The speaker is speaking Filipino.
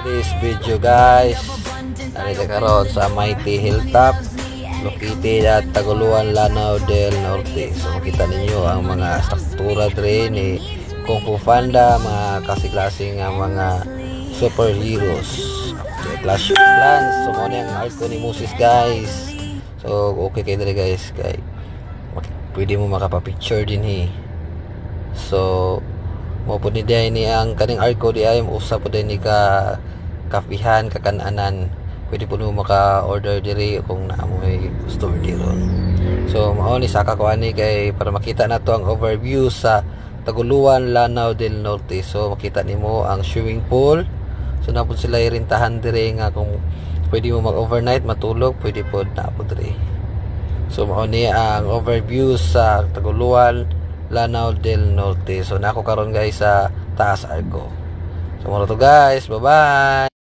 This video guys, narito karon sa Mighty Hilltop located at Taguluan, Lanao del Norte. So makita ninyo ang mga struktura dre ni Kung Fu Panda, mga kasi-klaseng mga superheroes. Okay, Clash of Clans, so muna yung arco ni Moses guys. So okay kayo dre guys, kay pwede mo makapapicture din So mo po ni day ni ang kaning arco di ay usa po din ni ka kapihan kakananan, pwede po mo maka-order diri kung naamoy gusto diron. So mao ni saka ko ani kay para makita nato ang overview sa Taguluan, Lanao del Norte. So makita nimo ang swimming pool. So na po sila irintahan diri nga kung pwede mo mag-overnight matulog, pwede po na po diri. So mao ni ang overview sa Taguluan, Lanao del Norte. So nako karon guys sa taas arco. So muna to guys, bye bye.